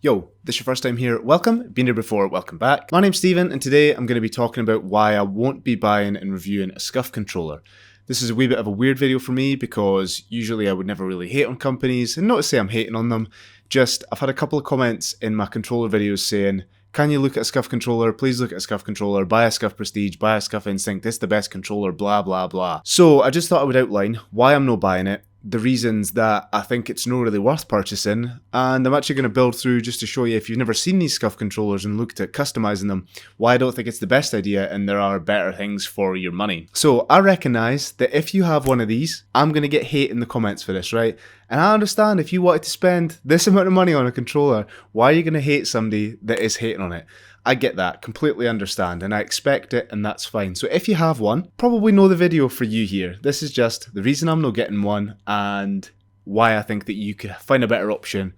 Yo, this is your first time here, welcome. Been here before, welcome back. My name's Steven, and today I'm going to be talking about why I won't be buying and reviewing a SCUF controller. This is a wee bit of a weird video for me because usually I would never really hate on companies, and not to say I'm hating on them, just I've had a couple of comments in my controller videos saying, can you look at a SCUF controller, please look at a SCUF controller, buy a SCUF Prestige, buy a SCUF Instinct, this is the best controller, blah blah blah. So I just thought I would outline why I'm not buying it, the reasons that I think it's not really worth purchasing, and I'm actually going to build through just to show you, if you've never seen these SCUF controllers and looked at customizing them, why I don't think it's the best idea and there are better things for your money. So I recognise that if you have one of these, I'm going to get hate in the comments for this, right? And I understand if you wanted to spend this amount of money on a controller, why are you going to hate somebody that is hating on it? I get that, completely understand, and I expect it, and that's fine. So if you have one, probably know the video for you here. This is just the reason I'm not getting one and why I think that you could find a better option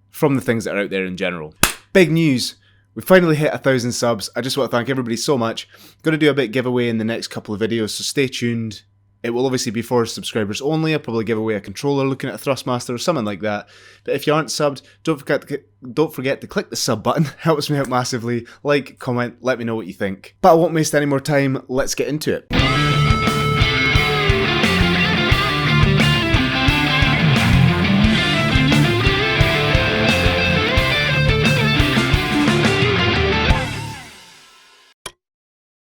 from the things that are out there in general. Big news! We finally hit 1,000 subs. I just want to thank everybody so much. Going to do a big giveaway in the next couple of videos, so stay tuned. It will obviously be for subscribers only. I'll probably give away a controller looking at a Thrustmaster or something like that. But if you aren't subbed, don't forget to click the sub button. Helps me out massively. Like, comment, let me know what you think. But I won't waste any more time. Let's get into it.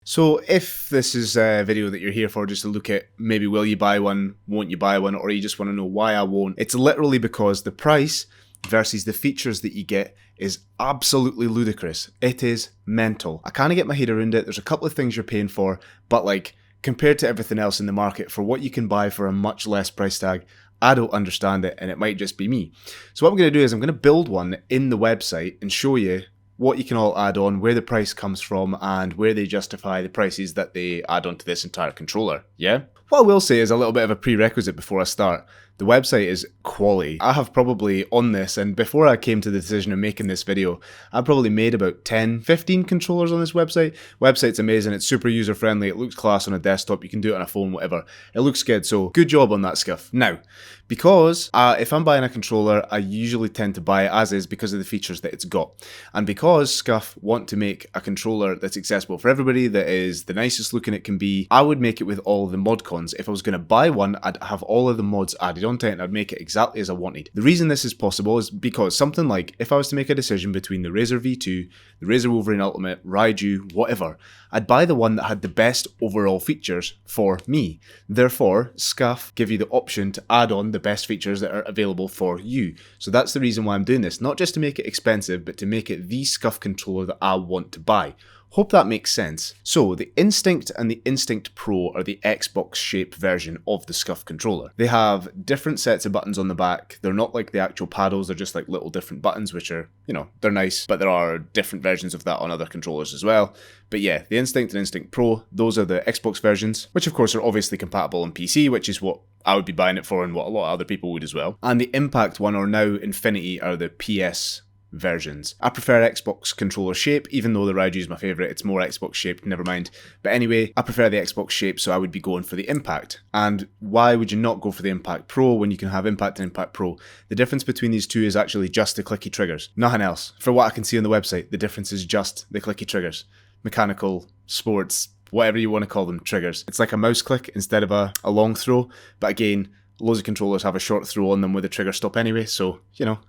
So if this is a video that you're here for just to look at maybe will you buy one, won't you buy one, or you just want to know why I won't, it's literally because the price versus the features that you get is absolutely ludicrous. It is mental. I kind of get my head around it. There's a couple of things you're paying for, but like compared to everything else in the market for what you can buy for a much less price tag, I don't understand it, and it might just be me. So what I'm going to do is I'm going to build one in the website and show you what you can all add on, where the price comes from, and where they justify the prices that they add on to this entire controller, yeah? What I will say is a little bit of a prerequisite before I start. The website is quality. I have probably on this, and before I came to the decision of making this video, I probably made about 10, 15 controllers on this website. Website's amazing, it's super user friendly, it looks class on a desktop, you can do it on a phone, whatever. It looks good, so good job on that SCUF. Now, because if I'm buying a controller, I usually tend to buy it as is because of the features that it's got. And because SCUF want to make a controller that's accessible for everybody, that is the nicest looking it can be, I would make it with all the mod cons. If I was going to buy one, I'd have all of the mods added onto it and I'd make it exactly as I wanted. The reason this is possible is because something like, if I was to make a decision between the Razer V2, the Razer Wolverine Ultimate, Raiju, whatever, I'd buy the one that had the best overall features for me. Therefore, SCUF give you the option to add on the best features that are available for you. So that's the reason why I'm doing this, not just to make it expensive, but to make it the SCUF controller that I want to buy. Hope that makes sense. So the Instinct and the Instinct Pro are the Xbox shaped version of the SCUF controller. They have different sets of buttons on the back. They're not like the actual paddles, they're just like little different buttons, which are, you know, they're nice, but there are different versions of that on other controllers as well. But yeah, the Instinct and Instinct Pro, those are the Xbox versions, which of course are obviously compatible on PC, which is what I would be buying it for and what a lot of other people would as well. And the Impact one, or now Infinity, are the PS versions. I prefer Xbox controller shape, even though the Raiju is my favourite, it's more Xbox shaped, never mind. But anyway, I prefer the Xbox shape, so I would be going for the Impact. And why would you not go for the Impact Pro when you can have Impact and Impact Pro? The difference between these two is actually just the clicky triggers, nothing else. For what I can see on the website, the difference is just the clicky triggers. Mechanical, sports, whatever you want to call them, triggers. It's like a mouse click instead of a long throw, but again, loads of controllers have a short throw on them with a trigger stop anyway, so, you know,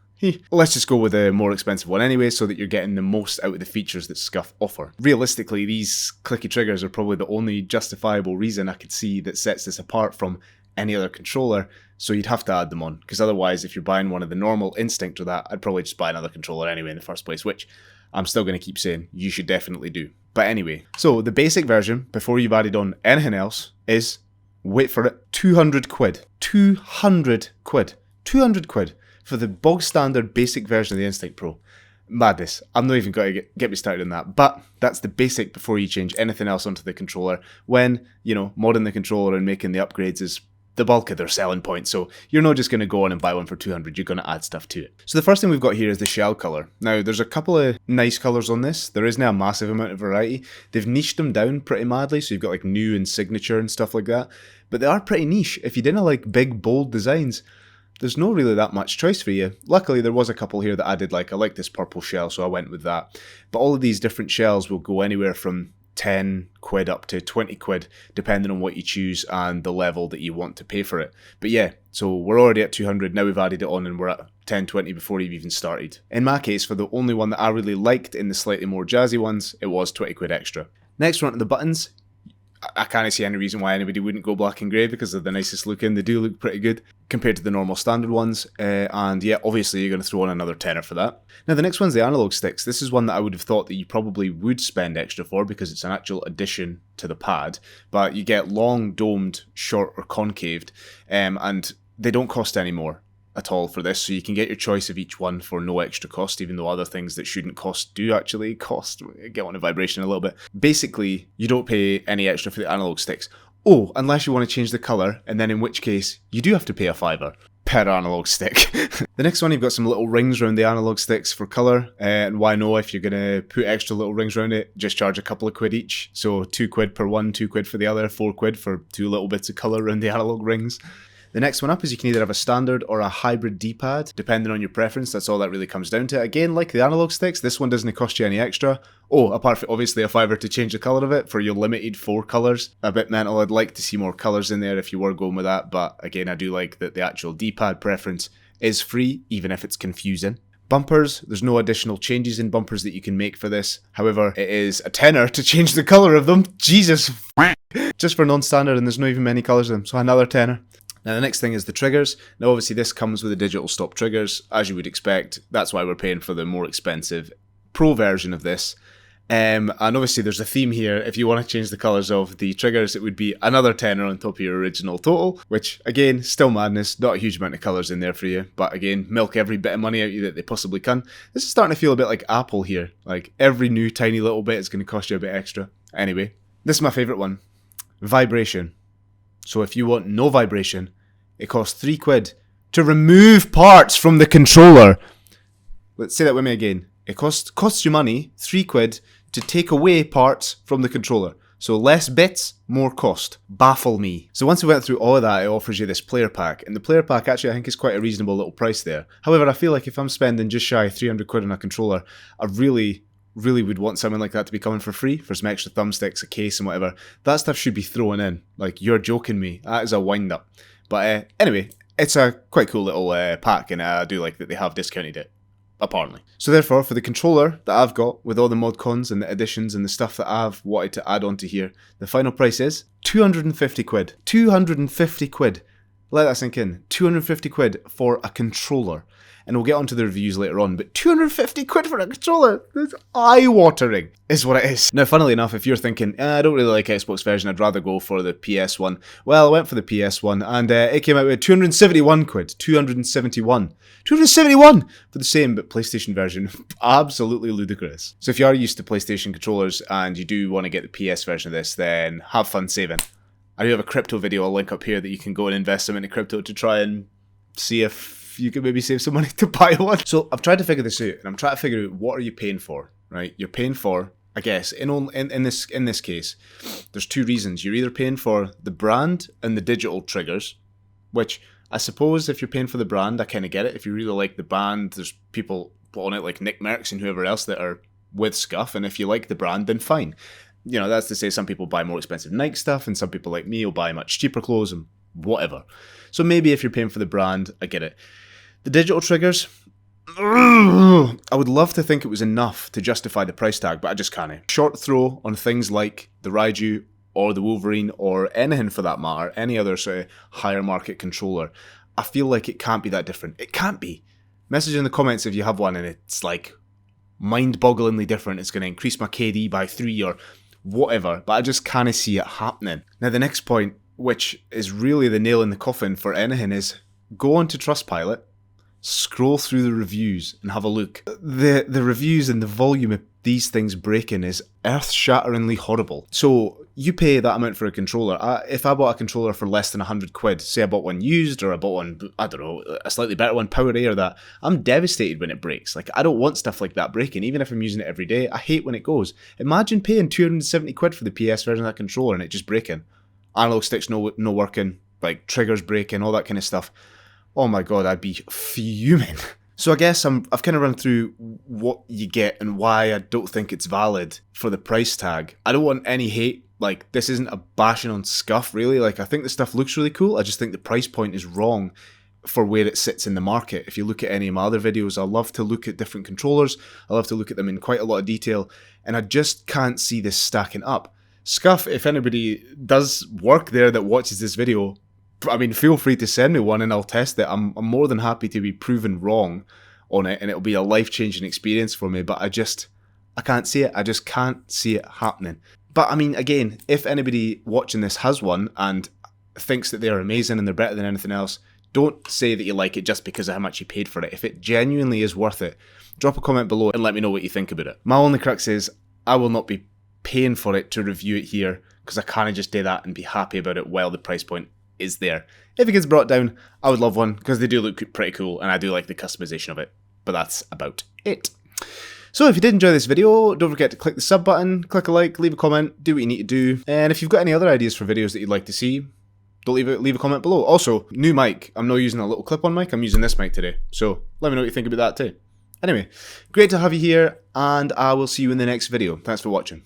let's just go with a more expensive one anyway, so that you're getting the most out of the features that SCUF offer. Realistically, these clicky triggers are probably the only justifiable reason I could see that sets this apart from any other controller, so you'd have to add them on, because otherwise if you're buying one of the normal Instinct or that, I'd probably just buy another controller anyway in the first place, which I'm still going to keep saying you should definitely do. But anyway, so the basic version, before you've added on anything else, is, wait for it, 200 quid. 200 quid. 200 quid. For the bog standard basic version of the Instinct Pro. Madness. I'm not even going to get me started on that. But that's the basic before you change anything else onto the controller. When, you know, modding the controller and making the upgrades is the bulk of their selling point. So you're not just going to go on and buy one for 200, you're going to add stuff to it. So the first thing we've got here is the shell colour. Now there's a couple of nice colours on this. There isn't a massive amount of variety. They've niched them down pretty madly. So you've got like new and signature and stuff like that. But they are pretty niche. If you didn't like big bold designs, there's no really that much choice for you. Luckily, there was a couple here that I did like. I like this purple shell, so I went with that. But all of these different shells will go anywhere from 10 quid up to 20 quid, depending on what you choose and the level that you want to pay for it. But yeah, so we're already at 200, now we've added it on and we're at 10, 20 before you've even started. In my case, for the only one that I really liked in the slightly more jazzy ones, it was 20 quid extra. Next, we're on to the buttons. I can't see any reason why anybody wouldn't go black and grey because they're the nicest looking. They do look pretty good compared to the normal standard ones. And yeah, obviously you're going to throw on another tenner for that. Now the next one's the analog sticks. This is one that I would have thought that you probably would spend extra for because it's an actual addition to the pad. But you get long, domed, short or concaved, and they don't cost any more at all for this, so you can get your choice of each one for no extra cost, even though other things that shouldn't cost do actually cost. Get on a vibration a little bit. Basically, you don't pay any extra for the analog sticks. Oh, unless you want to change the colour, and then in which case, you do have to pay a £5 per analog stick. The next one, you've got some little rings around the analog sticks for colour, and why no, if you're going to put extra little rings around it, just charge a couple of quid each. So 2 quid per one, 2 quid for the other, 4 quid for 2 little bits of colour around the analog rings. The next one up is you can either have a standard or a hybrid D-pad, depending on your preference. That's all that really comes down to. Again, like the analog sticks, this one doesn't cost you any extra. Oh, apart from obviously a £5 to change the colour of it for your limited 4 colours. A bit mental, I'd like to see more colours in there if you were going with that, but again, I do like that the actual D-pad preference is free, even if it's confusing. Bumpers, there's no additional changes in bumpers that you can make for this. However, it is a tenner to change the colour of them. Jesus, just for non-standard, and there's not even many colours of them, so another tenner. Now the next thing is the triggers. Now obviously this comes with the digital stop triggers, as you would expect. That's why we're paying for the more expensive Pro version of this. And obviously there's a theme here. If you want to change the colours of the triggers, it would be another tenner on top of your original total, which again, still madness. Not a huge amount of colours in there for you, but again, milk every bit of money out of you that they possibly can. This is starting to feel a bit like Apple here. Like every new tiny little bit is going to cost you a bit extra. Anyway, this is my favourite one. Vibration. So if you want no vibration, it costs 3 quid to remove parts from the controller. Let's say that with me again. It costs you money, 3 quid, to take away parts from the controller. So less bits, more cost. Baffle me. So once we went through all of that, it offers you this player pack. And the player pack actually I think is quite a reasonable little price there. However, I feel like if I'm spending just shy of 300 quid on a controller, I really would want something like that to be coming for free, for some extra thumbsticks, a case and whatever. That stuff should be thrown in. Like, you're joking me. That is a wind up. But anyway, it's a quite cool little pack, and I do like that they have discounted it, apparently. So therefore, for the controller that I've got, with all the mod cons and the additions and the stuff that I've wanted to add onto here, the final price is 250 quid. 250 quid. Let that sink in. 250 quid for a controller. And we'll get onto the reviews later on, but 250 quid for a controller? That's eye-watering, is what it is. Now, funnily enough, if you're thinking, I don't really like Xbox version, I'd rather go for the PS one. Well, I went for the PS one, and it came out with 271 quid. 271. 271 for the same, but PlayStation version. Absolutely ludicrous. So if you are used to PlayStation controllers, and you do want to get the PS version of this, then have fun saving. I do have a crypto video I'll link up here that you can go and invest some into crypto to try and see if you can maybe save some money to buy one. So I've tried to figure this out, and I'm trying to figure out what are you paying for, right? You're paying for, I guess, in this case, there's 2 reasons. You're either paying for the brand and the digital triggers, which I suppose if you're paying for the brand, I kind of get it. If you really like the band, there's people on it like Nick Merckx and whoever else that are with SCUF, and if you like the brand, then fine. You know, that's to say some people buy more expensive Nike stuff, and some people like me will buy much cheaper clothes and whatever. So maybe if you're paying for the brand, I get it. The digital triggers, I would love to think it was enough to justify the price tag, but I just can't. Short throw on things like the Raiju or the Wolverine or anything for that matter, any other sort of higher market controller, I feel like it can't be that different. It can't be. Message in the comments if you have one and it's like mind-bogglingly different. It's going to increase my KD by 3 or whatever, but I just can't see it happening. Now the next point, which is really the nail in the coffin for anything, is go on to Trustpilot, scroll through the reviews and have a look. The reviews and the volume of these things breaking is earth-shatteringly horrible. So you pay that amount for a controller. If I bought a controller for less than 100 quid, say I bought one used or I bought one, I don't know, a slightly better one, Power A or that, I'm devastated when it breaks. Like, I don't want stuff like that breaking, even if I'm using it every day. I hate when it goes. Imagine paying 270 quid for the PS version of that controller and it just breaking. Analog sticks no working, like triggers breaking, all that kind of stuff. oh my god, I'd be fuming. So I guess I've kind of run through what you get and why I don't think it's valid for the price tag. I don't want any hate. Like, this isn't a bashing on SCUF, really. Like, I think the stuff looks really cool. I just think the price point is wrong for where it sits in the market. If you look at any of my other videos, I love to look at different controllers. I love to look at them in quite a lot of detail. And I just can't see this stacking up. SCUF, if anybody does work there that watches this video, I mean, feel free to send me one and I'll test it. I'm more than happy to be proven wrong on it, and it'll be a life-changing experience for me. But I can't see it. I just can't see it happening. But I mean, again, if anybody watching this has one and thinks that they're amazing and they're better than anything else, don't say that you like it just because of how much you paid for it. If it genuinely is worth it, drop a comment below and let me know what you think about it. My only crux is I will not be paying for it to review it here, because I can't just do that and be happy about it while the price point is there. If it gets brought down, I would love one, because they do look pretty cool and I do like the customization of it. But that's about it. So if you did enjoy this video, don't forget to click the sub button, click a like, leave a comment, do what you need to do. And if you've got any other ideas for videos that you'd like to see, don't leave a comment below. Also, new mic. I'm not using a little clip-on mic, I'm using this mic today. So let me know what you think about that too. Anyway, great to have you here, and I will see you in the next video. Thanks for watching.